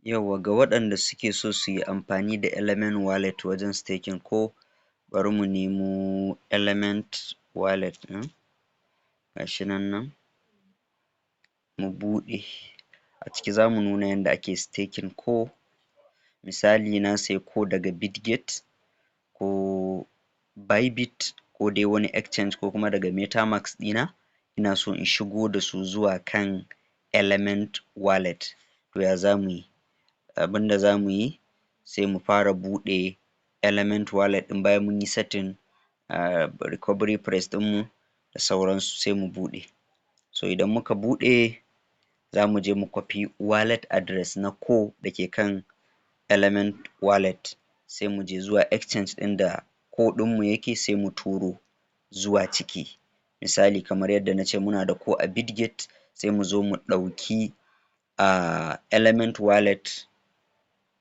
Yauwa ga waɗanda suke so su yi amfani da Element Wallet wajen staking ko bari mu nemo Element Wallet ɗin gashi nan mu buɗe. A ciki za mu nuna yanda ake staking ko misali na sayi ko daga Bitget ko Bybit ko dai wani exchange ko kuma daga MetaMask ɗina ina so in shigo da su zuwa kan Element Wallet. To ya za mu yi? Abin da za mu yi sai mu fara buɗe Element Wallet ɗin bayan mun yi setting recovery phrase ɗinmu da sauransu sai mu buɗe. So idan muka buɗe za mu je mu kwafi wallet address na ko da ke kan Element Wallet sai mu je zuwa exchange ɗin da ko ɗinmu yake sai mu turo zuwa ciki. Misali kamar yadda na ce muna da ko a Bitget sai mu zo mu ɗauki Element Wallet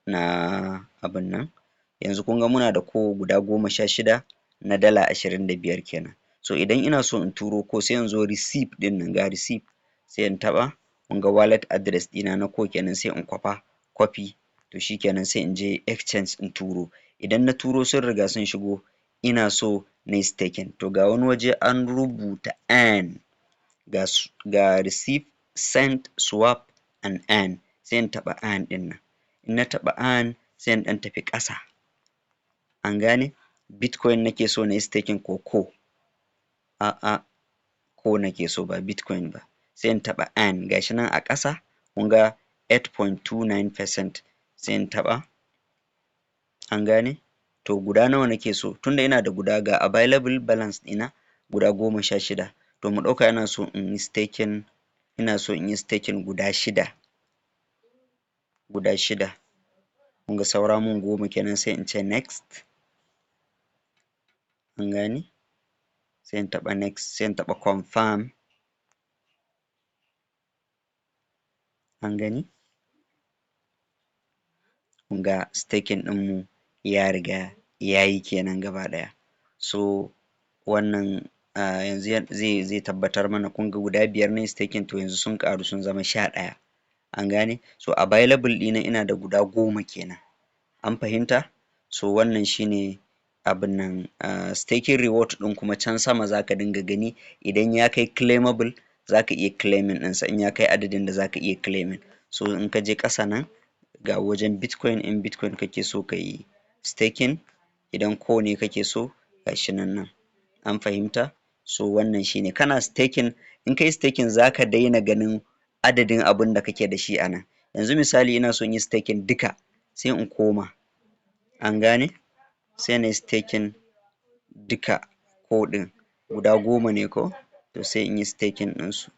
na abun nan. Yanzu kun ga muna da ko guda 16 na dala 25 kenan. So idan ina so in turo ko sai in zo receipt ɗin nan ga receipt sai in taɓa kun ga wallet address ɗina na ko kenan sai in kwafa copy to shi kenan sai in je exchange in turo. Idan na turo sun riga sun shigo ina so na yi staking to ga wani waje an rubuta earn ga receive, send, swap and earn sai in taɓa earn ɗin nan. In na taɓa earn sai in ɗan tafi ƙasa. An gane? Bitcoin nake so na yi staking ko? A'a, ko nake so ba Bitcoin ba. Sai in taɓa earn gashi nan a ƙasa kun ga 8.29% sai in taɓa. An gane? To guda nawa nake so? Tunda ina da guda ga available balance ɗina guda 16. To mu ɗauka ina so in yi staking guda shida. Kun ga saura mun 10 kenan sai in ce next. An gane? Sai in taɓa next sai in taɓa confirm. An gani? Kun ga staking ɗinmu ya riga ya yi kenan gaba ɗaya. So wannan yanzu zai tabbatar mana kun ga guda 5 na yi staking to yanzu sun ƙaru sun zama 11. An gane? So available ɗina ina da guda 10 kenan. An fahimta? So wannan shine abun nan staking reward ɗin kuma can sama za ka dinga gani idan ya kai claimable za ka iya claiming ɗinsa in ya kai adadin da za ka iya claiming. So in ka je ƙasa nan ga wajen Bitcoin in Bitcoin kake so ka yi staking idan ko ne kake so gashi nan. An fahimta? So wannan shine kana staking in ka yi staking za ka daina ganin adadin abun da kake da shi a nan. Yanzu misali ina so in yi staking duka sai in koma. An gane? Sai na yi staking duka ko ɗin guda 10 ne ko? To sai in yi staking ɗinsu.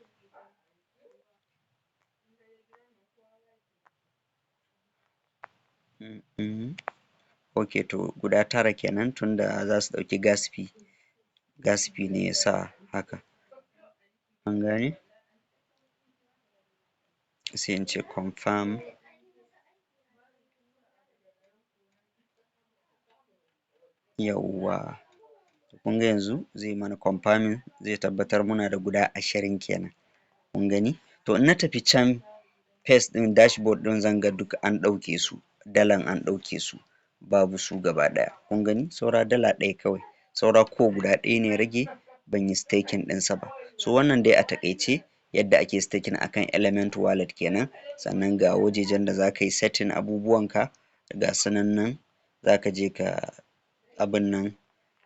Ok to guda 9 kenan tunda za su ɗauki gas fee ne ya sa haka. An gane? Sai in ce confirm. Yauwa. Kun ga yanzu zai mana confirming zai tabbatar muna da guda 20 kenan. Kun gani? To in na tafi can paste ɗin dashboard ɗin zan ga duk an ɗauke su. Dalan an ɗauke su babu su gaba ɗaya. Kun gani? Saura dala ɗaya kawai. Saura ko guda ɗaya ne rage ban yi staking ɗinsa ba. So wannan dai a taƙaice yadda ake staking akan Element Wallet kenan. Sannan ga wajejen da za ka yi setting abubuwan ka ga su nan za ka je ka abun nan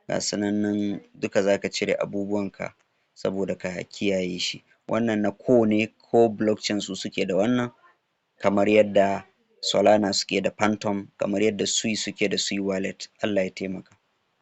ga su nan duka za ka cire abubuwan ka saboda ka kiyaye shi. Wannan na ko ne ko blockchain su suke da wannan kamar yadda Solana suke da Phantom kamar yadda Sui suke da Sui Wallet. Allah ya taimaka.